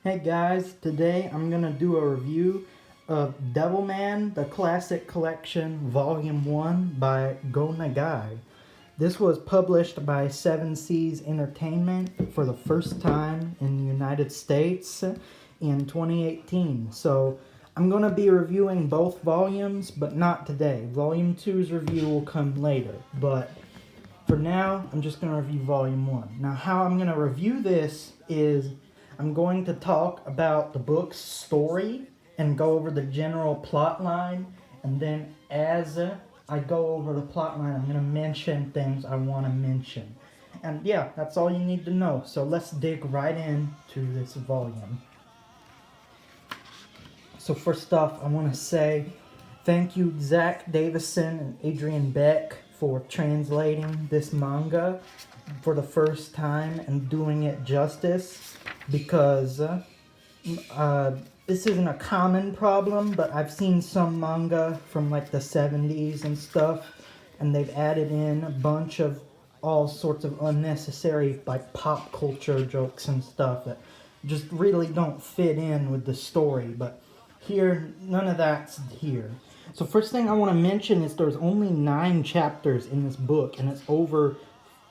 Hey guys, today I'm gonna do a review of Devilman, the Classic Collection Volume 1 by Go Nagai. This was published by Seven Seas Entertainment for the first time in the United States in 2018. So I'm gonna be reviewing both volumes, but not today. Volume 2's review will come later, but for now, I'm just gonna review Volume 1. Now, how I'm gonna review this is I'm going to talk about the book's story and go over the general plot line, and then as I go over the plot line, I'm going to mention things I want to mention. And yeah, that's all you need to know. So let's dig right into this volume. So first off, I want to say thank you Zach Davison and Adrian Beck for translating this manga for the first time and doing it justice, because this isn't a common problem, but I've seen some manga from like the 70s and stuff, and they've added in a bunch of all sorts of unnecessary like pop culture jokes and stuff that just really don't fit in with the story. But here, none of that's here. So first thing I want to mention is there's only 9 chapters in this book, and it's over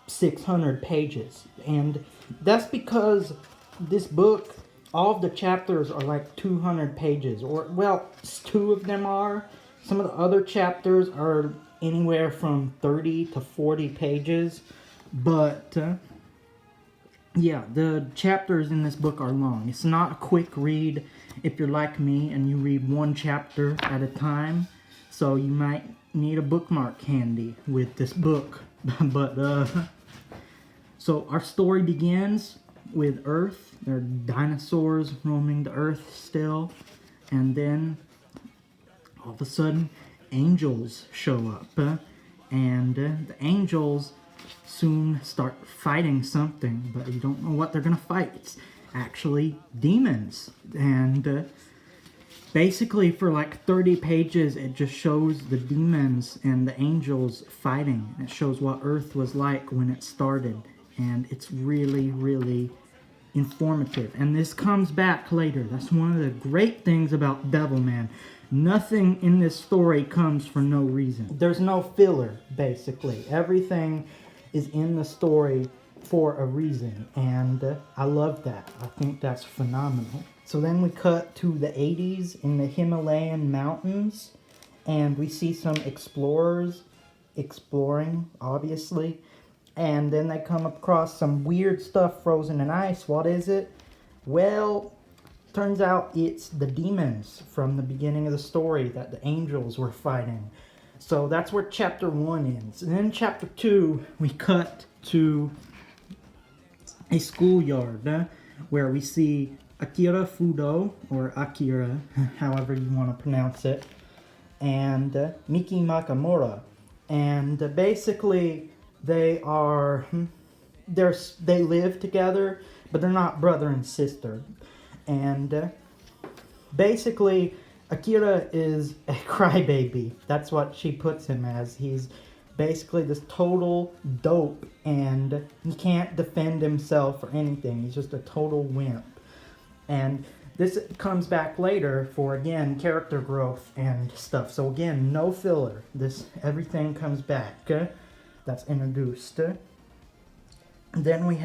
600 pages. And that's because this book, all of the chapters are like 200 pages, or well, 2 of them are. Some of the other chapters are anywhere from 30 to 40 pages, but yeah, the chapters in this book are long. It's not a quick read if you're like me and you read one chapter at a time, so you might need a bookmark handy with this book. But so our story begins with Earth. There are dinosaurs roaming the Earth still, and then all of a sudden angels show up, and the angels soon start fighting something, but you don't know what they're gonna fight. It's actually demons, and basically for like 30 pages it just shows the demons and the angels fighting. It shows what Earth was like when it started, and it's really informative. And this comes back later. That's one of the great things about Devilman. Nothing in this story comes for no reason. There's no filler, basically. Everything is in the story for a reason, and I love that. I think that's phenomenal. So then we cut to the 80s in the Himalayan mountains, and we see some explorers exploring, obviously, and then they come across some weird stuff frozen in ice. What is it? Well, turns out it's the demons from the beginning of the story that the angels were fighting. So that's where chapter 1 ends. And then chapter 2, we cut to a schoolyard where we see Akira Fudo, or Akira, however you want to pronounce it, and Miki Makamura. And basically they live together, but they're not brother and sister. And basically Akira is a crybaby. That's what she puts him as. He's basically this total dope, and he can't defend himself or anything. He's just a total wimp. And this comes back later for, again, character growth and stuff. So again, no filler. Everything comes back. That's introduced. Then we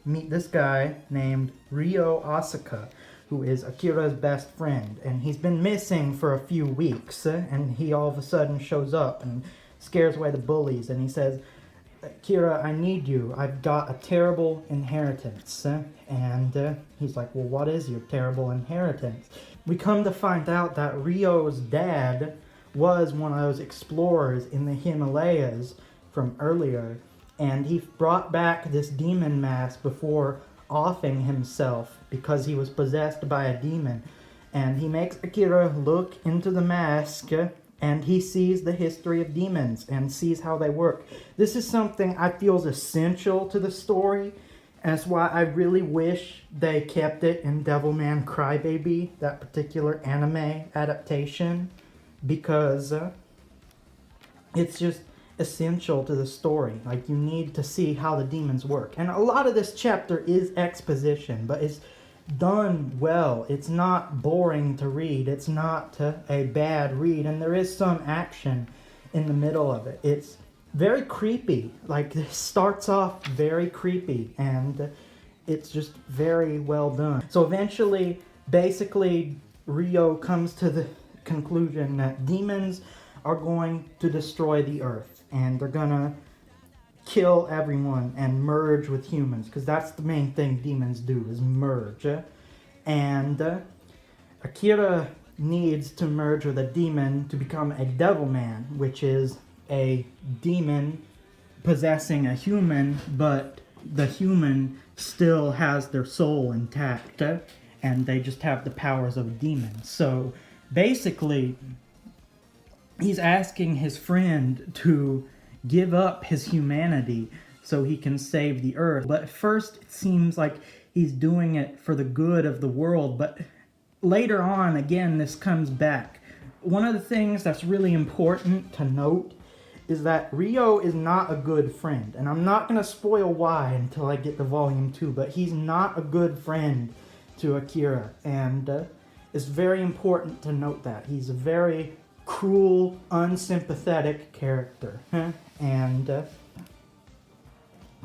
meet this guy named Ryo Asaka, who is Akira's best friend, and he's been missing for a few weeks, and he all of a sudden shows up and scares away the bullies, and he says, Akira, I need you. I've got a terrible inheritance. And he's like, well, what is your terrible inheritance? We come to find out that Ryo's dad was one of those explorers in the Himalayas from earlier, and he brought back this demon mask before offing himself because he was possessed by a demon. And he makes Akira look into the mask, and he sees the history of demons and sees how they work. This is something I feel is essential to the story, and that's why I really wish they kept it in Devilman Crybaby, that particular anime adaptation, because it's just essential to the story. Like, you need to see how the demons work. And a lot of this chapter is exposition, but it's done well. It's not boring to read. It's not a bad read, and there is some action in the middle of it. It's very creepy. Like, this starts off very creepy, and it's just very well done. So eventually, basically, Ryo comes to the conclusion that demons are going to destroy the earth, and they're gonna kill everyone and merge with humans, because that's the main thing demons do, is merge. And Akira needs to merge with a demon to become a Devilman, which is a demon possessing a human, but the human still has their soul intact, and they just have the powers of a demon. So basically, he's asking his friend to give up his humanity so he can save the earth. But at first, it seems like he's doing it for the good of the world, but later on, again, this comes back. One of the things that's really important to note is that Ryo is not a good friend. And I'm not going to spoil why until I get to volume 2, but he's not a good friend to Akira. And it's very important to note that. He's a very cruel, unsympathetic character. And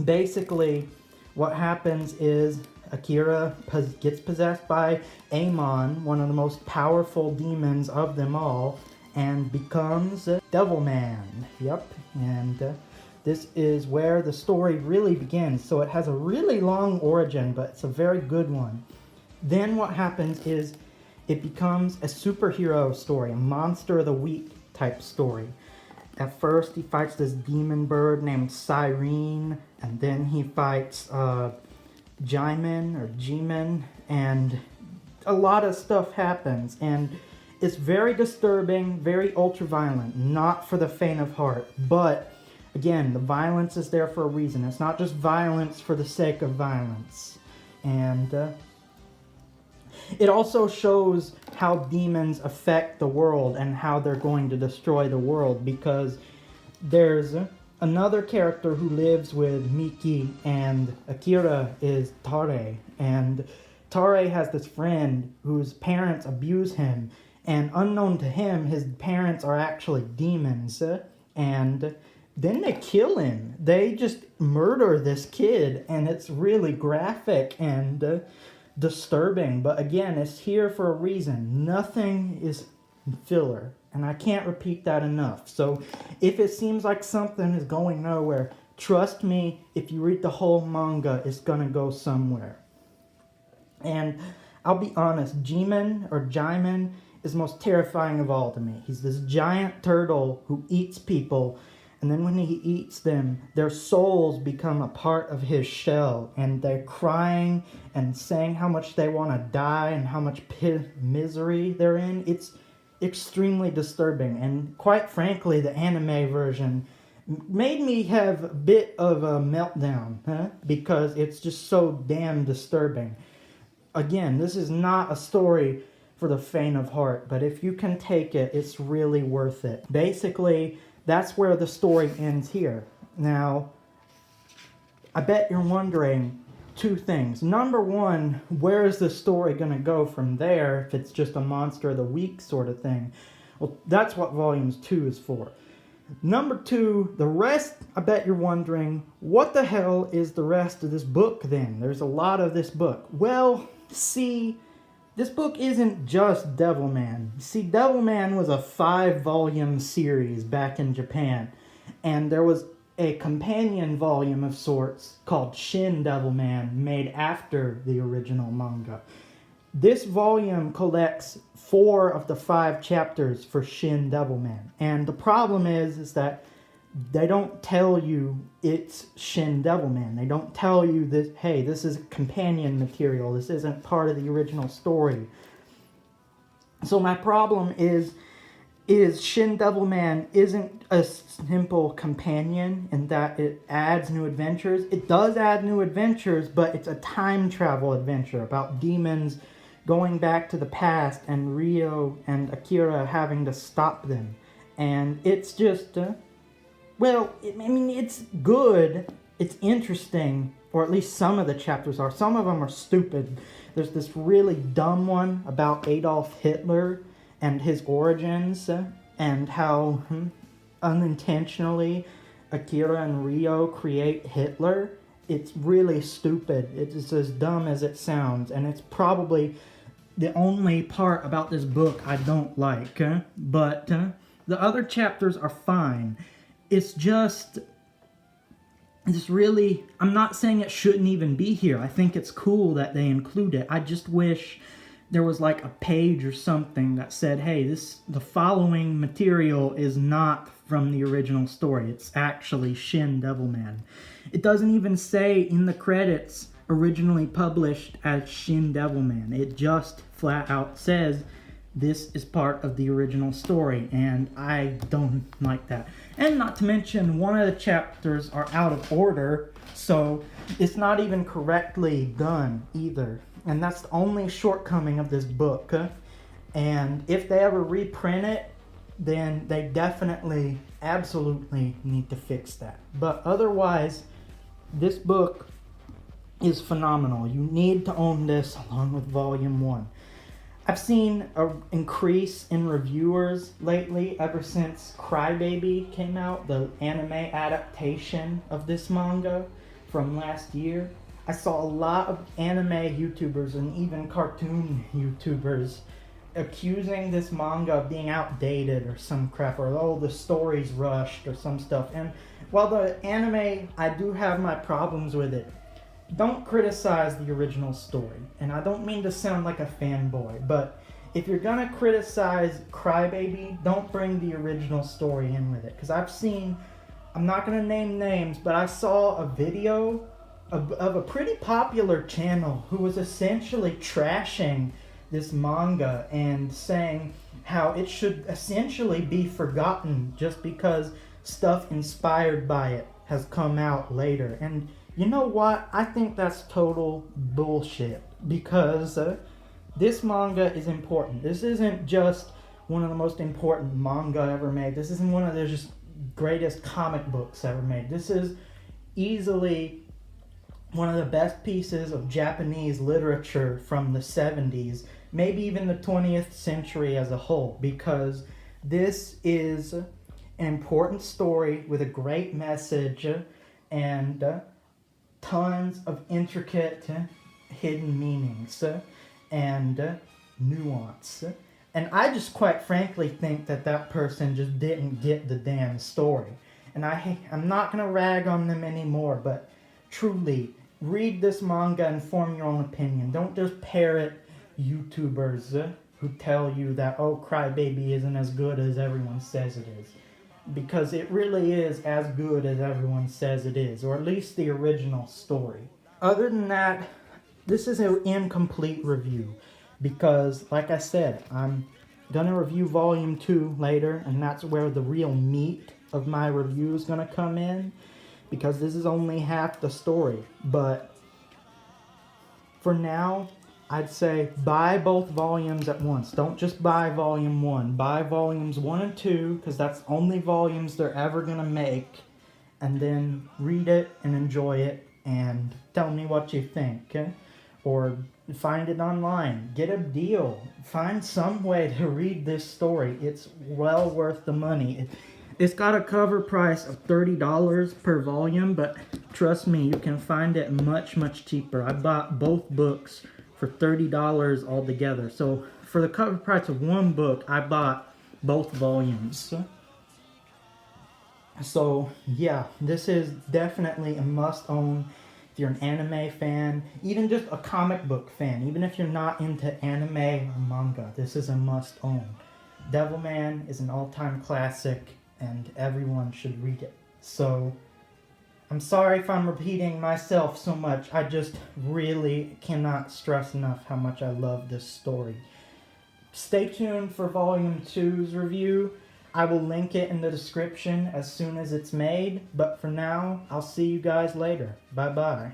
basically, what happens is Akira gets possessed by Amon, one of the most powerful demons of them all, and becomes Devilman. Yep, and this is where the story really begins. So it has a really long origin, but it's a very good one. Then what happens is it becomes a superhero story, a monster of the week type story. At first, he fights this demon bird named Cyrene, and then he fights G-Man, and a lot of stuff happens, and it's very disturbing, very ultra-violent, not for the faint of heart. But, again, the violence is there for a reason. It's not just violence for the sake of violence. And it also shows how demons affect the world and how they're going to destroy the world, because there's another character who lives with Miki, and Akira is Tare. And Tare has this friend whose parents abuse him, and unknown to him, his parents are actually demons. And then they kill him. They just murder this kid, and it's really graphic and disturbing. But again, it's here for a reason. Nothing is filler, and I can't repeat that enough. So if it seems like something is going nowhere, trust me, if you read the whole manga, it's gonna go somewhere. And I'll be honest, G-Man is most terrifying of all to me. He's this giant turtle who eats people, and then when he eats them, their souls become a part of his shell, and they're crying and saying how much they want to die and how much misery they're in. It's extremely disturbing, and quite frankly, the anime version made me have a bit of a meltdown, because it's just so damn disturbing. Again, this is not a story for the faint of heart, but if you can take it, it's really worth it. Basically, that's where the story ends here. Now, I bet you're wondering two things. Number one, where is the story going to go from there if it's just a monster of the week sort of thing? Well, that's what volumes 2 is for. Number two, the rest, I bet you're wondering, what the hell is the rest of this book then? There's a lot of this book. Well, see, this book isn't just Devilman. See, Devilman was a 5-volume series back in Japan, and there was a companion volume of sorts called Shin Devilman made after the original manga. This volume collects 4 of the 5 chapters for Shin Devilman, and the problem is that they don't tell you it's Shin Devilman. They don't tell you that, hey, this is companion material. This isn't part of the original story. So my problem is Shin Devilman isn't a simple companion in that it adds new adventures. It does add new adventures, but it's a time travel adventure about demons going back to the past and Ryo and Akira having to stop them. And it's just... it's good, it's interesting, or at least some of the chapters are. Some of them are stupid. There's this really dumb one about Adolf Hitler and his origins, and how unintentionally Akira and Rio create Hitler. It's really stupid. It's as dumb as it sounds, and it's probably the only part about this book I don't like. But the other chapters are fine. It's really, I'm not saying it shouldn't even be here. I think it's cool that they include it. I just wish there was like a page or something that said, hey, the following material is not from the original story. It's actually Shin Devilman. It doesn't even say in the credits originally published as Shin Devilman. It just flat out says this is part of the original story, and I don't like that. And not to mention, one of the chapters are out of order, so it's not even correctly done either. And that's the only shortcoming of this book. And if they ever reprint it, then they definitely, absolutely need to fix that. But otherwise, this book is phenomenal. You need to own this along with Volume 1. I've seen an increase in reviewers lately ever since Crybaby came out, the anime adaptation of this manga from last year. I saw a lot of anime YouTubers and even cartoon YouTubers accusing this manga of being outdated or some crap, or oh, the story's rushed or some stuff. And while the anime, I do have my problems with it, don't criticize the original story. And I don't mean to sound like a fanboy, but if you're gonna criticize Crybaby, don't bring the original story in with it. Because I'm not gonna name names, but I saw a video of a pretty popular channel who was essentially trashing this manga and saying how it should essentially be forgotten just because stuff inspired by it has come out later. And you know what? I think that's total bullshit, because this manga is important. This isn't just one of the most important manga ever made. This isn't one of the just greatest comic books ever made. This is easily one of the best pieces of Japanese literature from the 70s, maybe even the 20th century as a whole, because this is an important story with a great message and tons of intricate hidden meanings and nuance. And I just quite frankly think that person just didn't get the damn story. And I'm not going to rag on them anymore, but truly, read this manga and form your own opinion. Don't just parrot YouTubers who tell you that, oh, Crybaby isn't as good as everyone says it is. Because it really is as good as everyone says it is, or at least the original story. Other than that, this is an incomplete review, because, like I said, I'm gonna review Volume 2 later, and that's where the real meat of my review is gonna come in, because this is only half the story. But for now, I'd say buy both volumes at once. Don't just buy Volume 1. Buy Volumes 1 and 2, because that's the only volumes they're ever going to make. And then read it and enjoy it and tell me what you think. Okay? Or find it online. Get a deal. Find some way to read this story. It's well worth the money. It's got a cover price of $30 per volume, but trust me, you can find it much, much cheaper. I bought both books for $30 altogether. So for the cover price of one book, I bought both volumes. So yeah, this is definitely a must-own if you're an anime fan, even just a comic book fan. Even if you're not into anime or manga, this is a must-own. Devilman is an all-time classic, and everyone should read it. So I'm sorry if I'm repeating myself so much. I just really cannot stress enough how much I love this story. Stay tuned for Volume 2's review. I will link it in the description as soon as it's made. But for now, I'll see you guys later. Bye-bye.